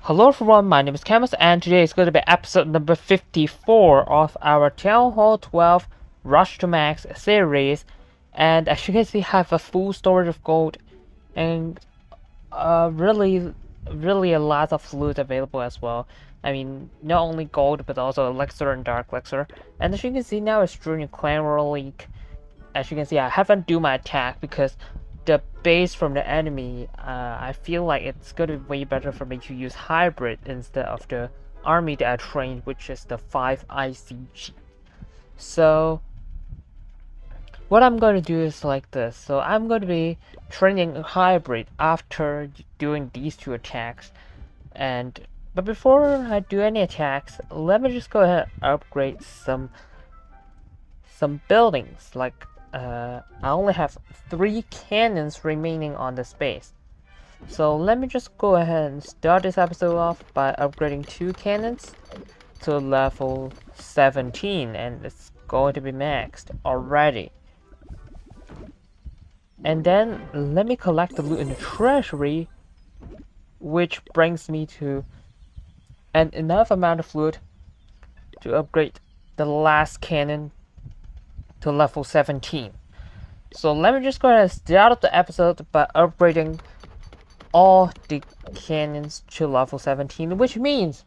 Hello everyone, my name is Camus and today is going to be episode number 54 of our TH12 Rush to Max series. And as you can see, I have a full storage of gold and really a lot of loot available as well. I mean, not only gold but also elixir and dark elixir. And as you can see now, it's during Clan Royal League. As you can see, I haven't do my attack because the base from the enemy, I feel like it's gonna be way better for me to use hybrid instead of the army that I trained, which is the 5 Icy G. So what I'm going to do is like this. So I'm going to be training a hybrid after doing these two attacks. But before I do any attacks, let me just go ahead and upgrade some buildings. Like I only have 3 cannons remaining on the space. So let me just go ahead and start this episode off by upgrading 2 cannons to level 17, and it's going to be maxed already. And then let me collect the loot in the treasury, which brings me to enough amount of loot to upgrade the last cannon to level 17. So let me just go ahead and start the episode by upgrading all the cannons to level 17, which means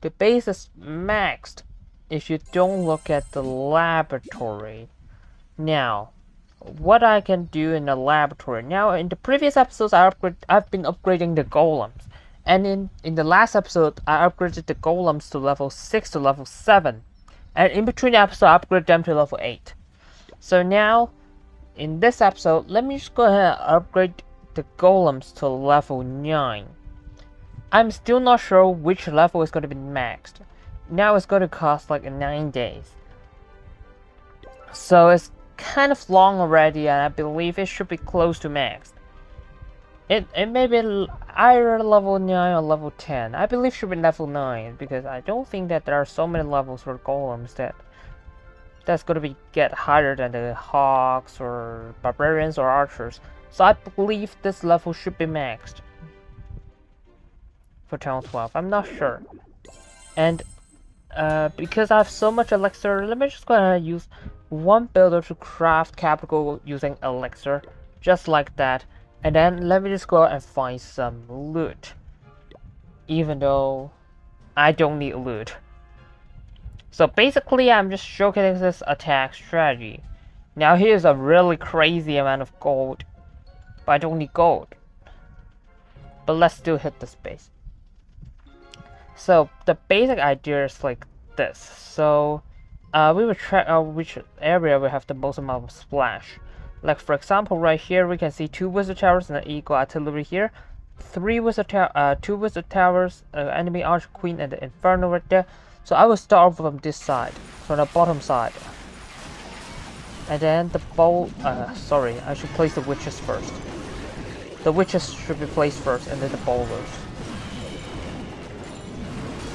the base is maxed if you don't look at the laboratory. Now, what I can do in the laboratory. Now, in the previous episodes, I've been upgrading the golems. And in the last episode, I upgraded the golems to level 6 to level 7. And in between episodes, I upgraded them to level 8. So now, in this episode, let me just go ahead and upgrade the golems to level 9. I'm still not sure which level is going to be maxed. Now it's going to cost like 9 days. So it's kind of long already, and I believe it should be close to maxed. It may be either level 9 or level 10. I believe it should be level 9 because I don't think that there are so many levels for golems that's going to get higher than the hawks or barbarians or archers. So I believe this level should be maxed for TH12. I'm not sure. And because I have so much elixir, let me just go ahead and use one builder to craft capital using elixir, just like that. And then let me just go and find some loot, even though I don't need loot. So basically, I'm just showcasing this attack strategy. Now here's a really crazy amount of gold, but I don't need gold. But let's still hit the space. So the basic idea is like this. So we will check out which area will have the most amount of splash. Like for example, right here we can see 2 wizard towers and an eagle artillery here, 2 wizard towers, enemy archer queen, and the inferno right there. So I will start from this side, from the bottom side, and then the bow. Sorry, I should place the witches first. The witches should be placed first, and then the bowlers.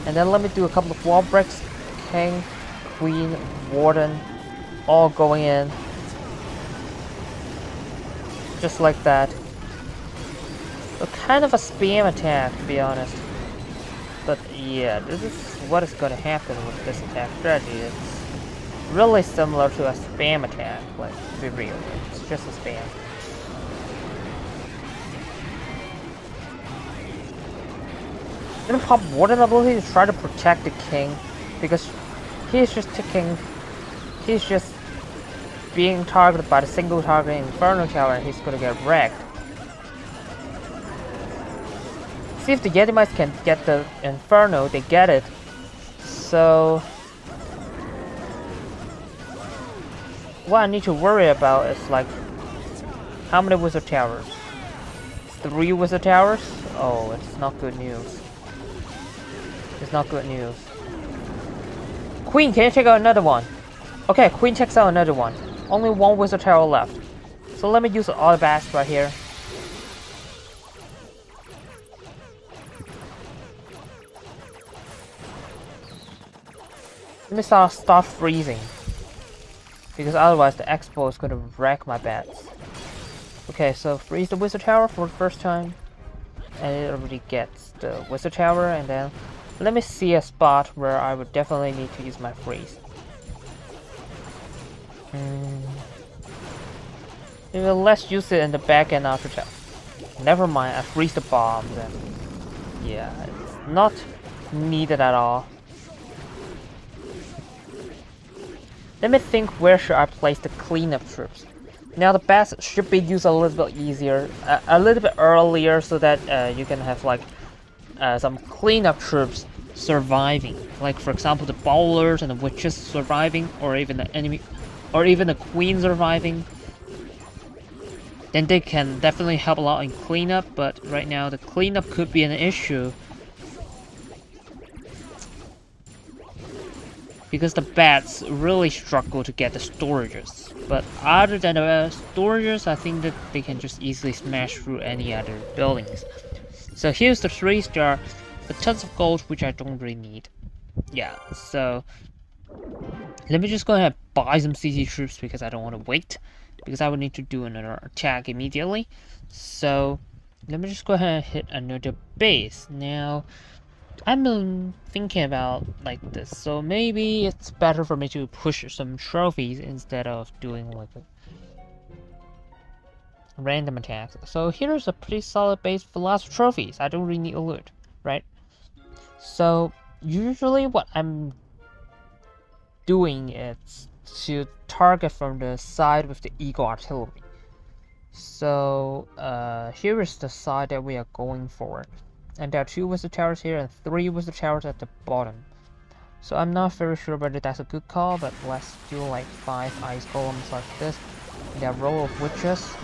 And then let me do a couple of wall breaks. King, queen, warden, all going in. Just like that. So kind of a spam attack, to be honest. But yeah, this is what is going to happen with this attack strategy. It's really similar to a spam attack, like, to be real. It's just a spam. I'm gonna pop warden ability to try to protect the king, because he's just being targeted by the single target inferno tower, and he's gonna get wrecked. See if the Yetimites can get the inferno, they get it. So what I need to worry about is like how many wizard towers? 3 wizard towers? Oh, it's not good news. It's not good news. Queen, can you take out another one? Okay, Queen takes out another one. Only 1 wizard tower left. So let me use the auto bats right here. Let me start freezing, because otherwise the expo is going to wreck my bats. Okay, so freeze the wizard tower for the first time. and it already gets the wizard tower, and then let me see a spot where I would definitely need to use my freeze. Let's use it in the back end after tower. Never mind, I freeze the bombs, and yeah, it's not needed at all. Let me think, where should I place the cleanup troops? Now the bats should be used a little bit easier, a little bit earlier, so that you can have like some cleanup troops surviving. Like for example, the bowlers and the witches surviving, or even the enemy, or even the queen surviving. Then they can definitely help a lot in cleanup. But right now the cleanup could be an issue because the bats really struggle to get the storages. But other than the storages, I think that they can just easily smash through any other buildings. So here's the 3-star, with tons of gold, which I don't really need. Yeah, so let me just go ahead and buy some CC troops because I don't want to wait, because I would need to do another attack immediately. So let me just go ahead and hit another base. Now I'm thinking about like this, so maybe it's better for me to push some trophies instead of doing like a random attacks. So here's a pretty solid base for lots of trophies. I don't really need a loot, right? So usually what I'm doing is to target from the side with the eagle artillery. So here is the side that we are going for, and there are 2 wizard towers here and 3 wizard towers at the bottom. So I'm not very sure whether that's a good call, but let's do like 5 ice golems like this, and a row of witches,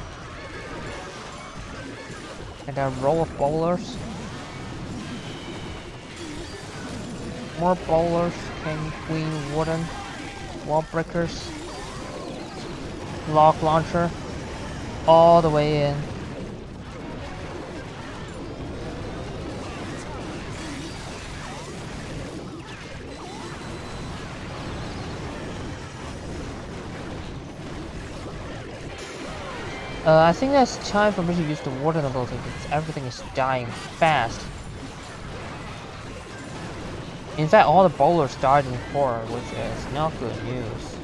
and a row of bowlers, more bowlers, king, queen, warden, wall breakers, log launcher, all the way in. I think it's time for me to use the warden ability because everything is dying fast. In fact, all the bowlers died in horror, which is not good news.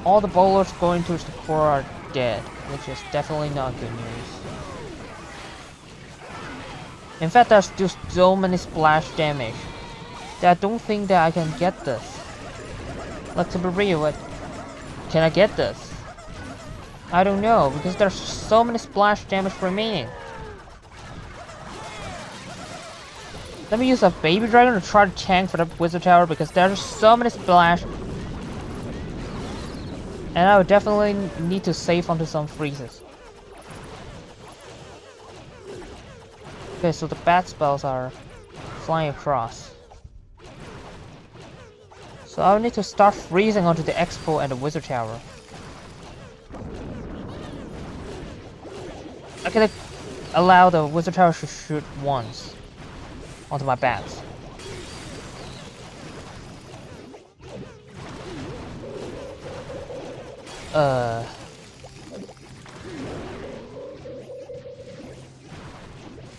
All the bowlers going towards the core are dead, which is definitely not good news. In fact, there's still so many splash damage that I don't think that I can get this. Like, to be real, can I get this? I don't know, because there's so many splash damage remaining. Let me use a baby dragon to try to tank for the wizard tower because there's so many splash. And I would definitely need to save onto some freezes. Okay, so the bat spells are flying across. So I'll need to start freezing onto the expo and the wizard tower. I can allow the wizard tower to shoot once onto my bats.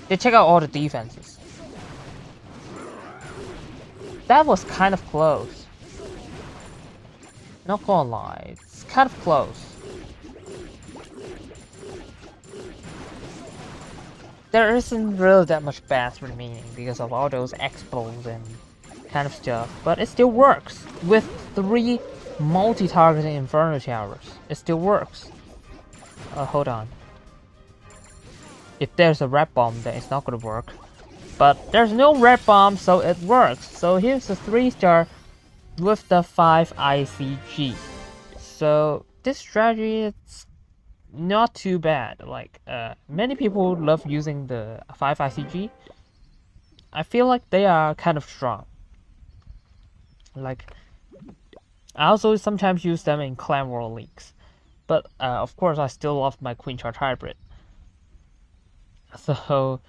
They check out all the defenses. That was kind of close. Not gonna lie, it's kind of close. There isn't really that much bats remaining because of all those expos and kind of stuff, but it still works. With 3 multi-targeting inferno towers, it still works. Hold on. If there's a red bomb, then it's not gonna work. But there's no red bomb, so it works. So here's the 3-star with the 5 Icy G. So this strategy is not too bad. Like many people love using the 5 Icy G. I feel like they are kind of strong. Like I also sometimes use them in Clan World leagues. But of course I still love my Queen Charge Hybrid. So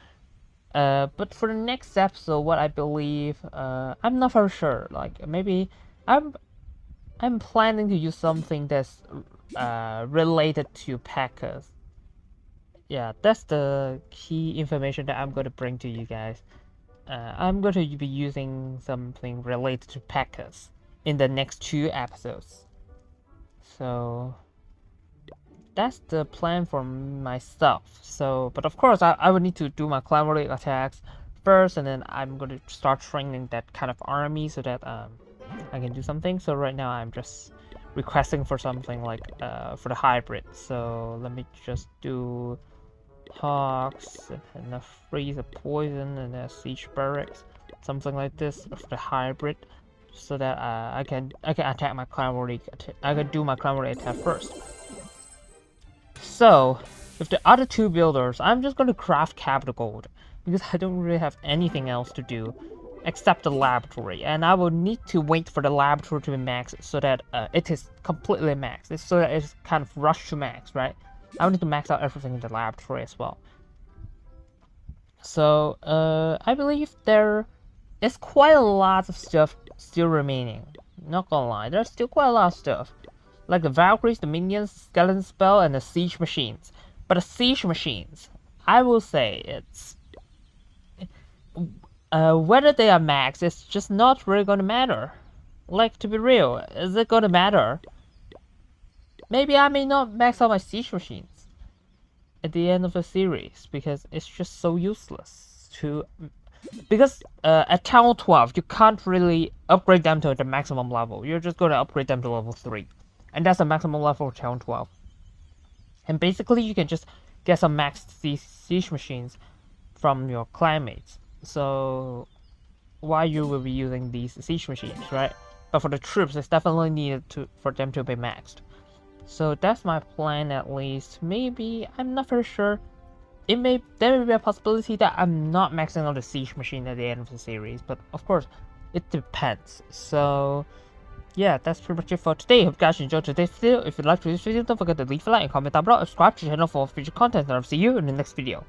but for the next episode, what I believe, I'm not very sure. Like maybe I'm planning to use something that's related to P.E.K.K.A.s. yeah, that's the key information that I'm going to bring to you guys. I'm going to be using something related to packers in the next 2 episodes. So that's the plan for myself. So, but of course, I would need to do my cavalry attacks first, and then I'm going to start training that kind of army so that I can do something. So right now I'm just requesting for something like for the hybrid. So let me just do hawks and a freeze, a poison, and a siege barracks, something like this for the hybrid, so that I can attack my cavalry. I can do my cavalry attack first. So with the other 2 builders, I'm just going to craft capital gold because I don't really have anything else to do except the laboratory, and I will need to wait for the laboratory to be maxed so that it is completely maxed, so that it's kind of rushed to max, right? I will need to max out everything in the laboratory as well. So I believe there is quite a lot of stuff still remaining. Not gonna lie, there's still quite a lot of stuff, like the Valkyries, the minions, skeleton spell, and the siege machines. But the siege machines, I will say it's whether they are maxed, it's just not really gonna matter. Like, to be real, is it gonna matter? Maybe I may not max out my siege machines at the end of the series because it's just so useless to. Because at Town 12, you can't really upgrade them to the maximum level. You're just gonna upgrade them to level 3, and that's the maximum level of Town 12. And basically, you can just get some maxed siege machines from your clanmates. So why you will be using these siege machines, right? But for the troops, it's definitely needed for them to be maxed. So that's my plan, at least. Maybe, I'm not very sure. There may be a possibility that I'm not maxing out the siege machine at the end of the series, but of course, it depends. So yeah, that's pretty much it for today. Hope you guys enjoyed today's video. If you liked this video, don't forget to leave a like and comment down below. Subscribe to the channel for future content, and I'll see you in the next video.